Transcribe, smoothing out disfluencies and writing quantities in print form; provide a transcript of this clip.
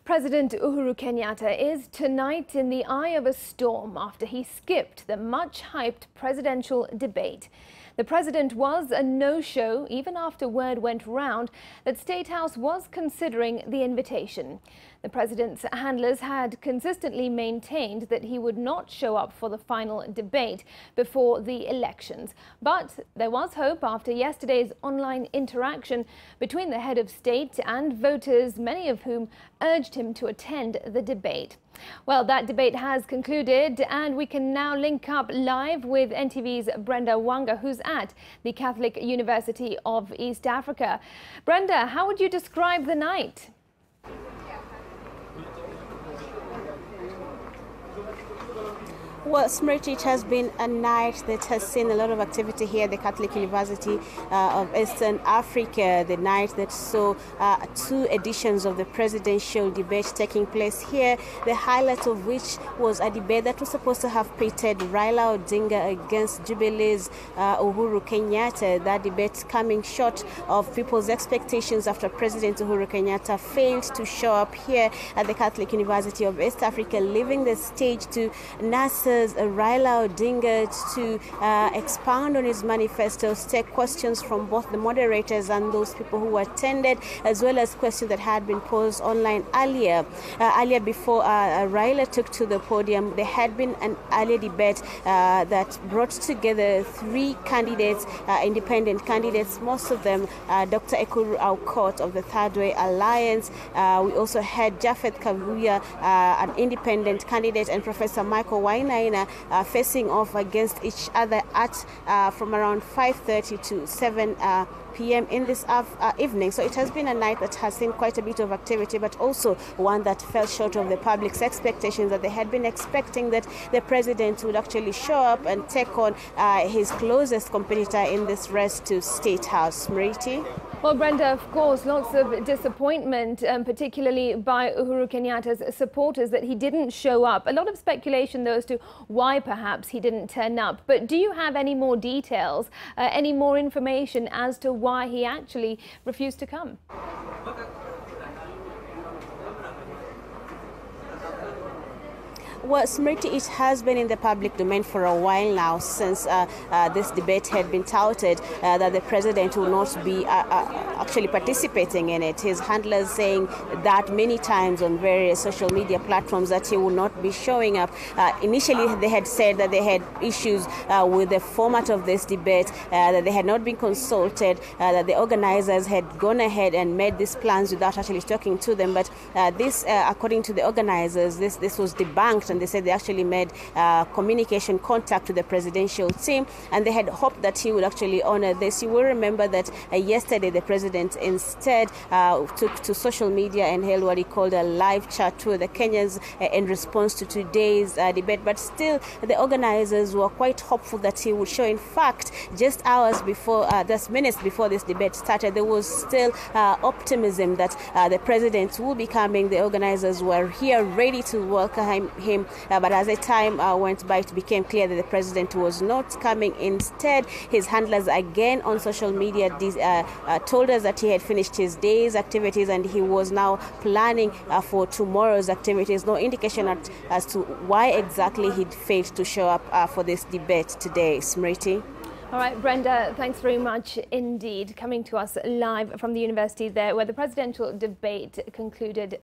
President Uhuru Kenyatta is tonight in the eye of a storm after he skipped the much-hyped presidential debate. The president was a no-show even after word went round that State House was considering the invitation. The president's handlers had consistently maintained that he would not show up for the final debate before the elections. But there was hope after yesterday's online interaction between the head of state and voters, many of whom urged him to attend the debate. Well, that debate has concluded, and we can now link up live with NTV's Brenda Wanga, who's at the Catholic University of East Africa. Brenda, how would you describe the night? Well, Smriti, it has been a night that has seen a lot of activity here at the Catholic University of Eastern Africa. The night that saw two editions of the presidential debate taking place here, the highlight of which was a debate that was supposed to have pitted Raila Odinga against Jubilee's Uhuru Kenyatta. That debate coming short of people's expectations after President Uhuru Kenyatta failed to show up here at the Catholic University of East Africa, leaving the stage to NASA's Raila Odinga to expound on his manifestos, take questions from both the moderators and those people who attended, as well as questions that had been posed online earlier. Before Raila took to the podium, there had been an earlier debate that brought together three candidates, independent candidates, most of them Dr. Ekuru Aukot of the Third Way Alliance. We also had Japhet Kavuya, an independent candidate, and Professor Michael Wainaina facing off against each other at from around 5:30 to 7 p.m. in this evening. So it has been a night that has seen quite a bit of activity, but also one that fell short of the public's expectations, that they had been expecting that the president would actually show up and take on his closest competitor in this race to State House. Smriti? Well, Brenda, of course, lots of disappointment, particularly by Uhuru Kenyatta's supporters, that he didn't show up. A lot of speculation, though, as to why perhaps he didn't turn up. But do you have any more details, any more information as to why he actually refused to come? Well, Smriti, it has been in the public domain for a while now, since this debate had been touted that the president will not be actually participating in it. His handlers saying that many times on various social media platforms that he will not be showing up. Initially, they had said that they had issues with the format of this debate, that they had not been consulted, that the organizers had gone ahead and made these plans without actually talking to them. But this, according to the organizers, this was debunked, and they said they actually made communication contact to the presidential team, and they had hoped that he would actually honor this. You will remember that yesterday the president instead took to social media and held what he called a live chat with the Kenyans in response to today's debate. But still, the organizers were quite hopeful that he would show. In fact, just hours before, just minutes before this debate started, there was still optimism that the president will be coming. The organizers were here ready to welcome him. But as the time went by, it became clear that the president was not coming. Instead, his handlers again on social media told us that he had finished his day's activities and he was now planning for tomorrow's activities. No indication as to why exactly he'd failed to show up for this debate today. Smriti? All right, Brenda, thanks very much indeed. Coming to us live from the university there, where the presidential debate concluded.